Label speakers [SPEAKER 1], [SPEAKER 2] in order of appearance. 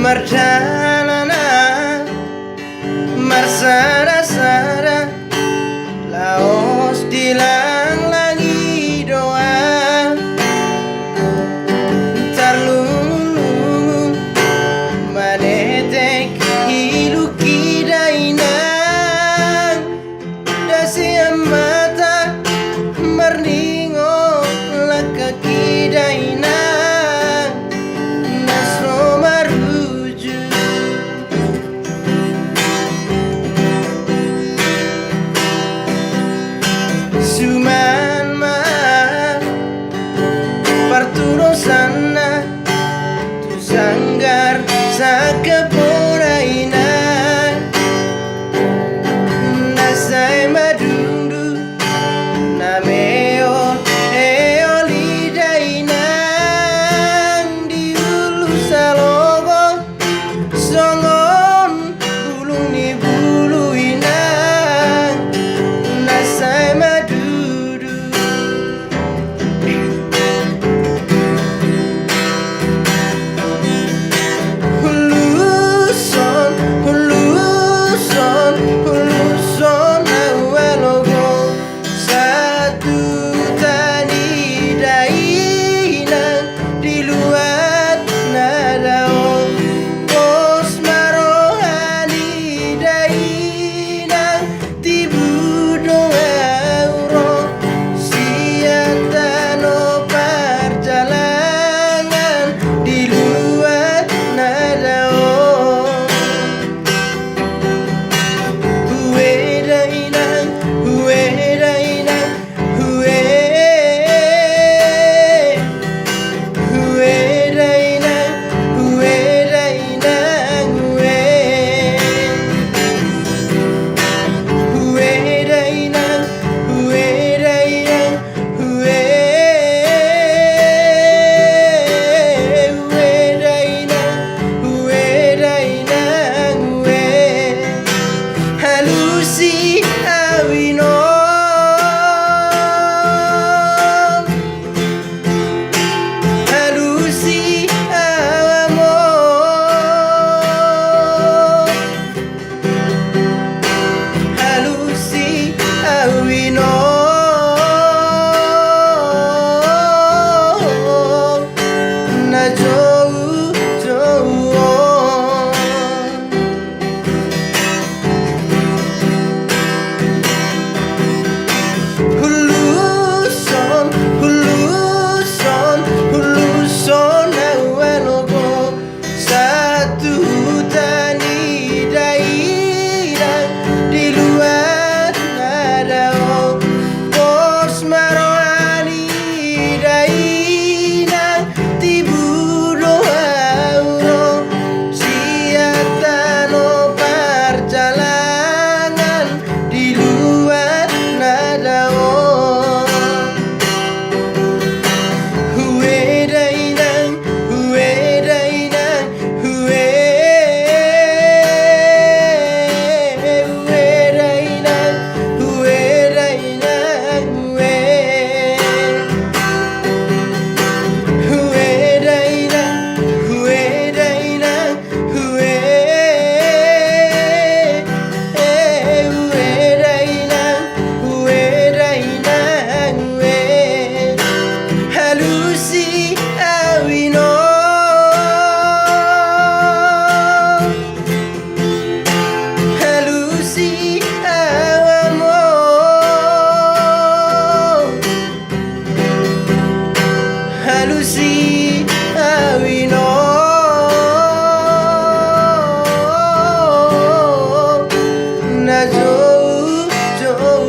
[SPEAKER 1] mardalan, marsada-sada, laos dilang lagi doa, tarlungu manetek hiluki dainang, dasi mata marningo lakaki dainang, nasro maruju suman maaf parturo sana tu sanggar sakaporaina nasai madundu nameo eoli dainang di ulu salogo songon bulung ni bulu inang nasai madudu huluson huluson huluson awelogo satu tani dainang di luar nadao pos marohani dainang tibudo euro siatano perjalanan di luar nadao huwe dainang huwe dainang huwe huwe dainang huwe dainang huwe huwe dainang huwe dainang huwe huwe dainang huwe dainang huwe halusi awino halusi awamo halusi awino na jou jou huluson huluson huluson awelogo satu tani dainang di luar nadao pos marohani dainang tibudo euro siatano perjalanan di luar nadao huwe dainang huwe dainang huwe huwe dainang huwe dainang huwe huwe dainang huwe dainang huwe huwe dainang huwe dainang huwe halusi awino halusi awamo halusi awino na jou jou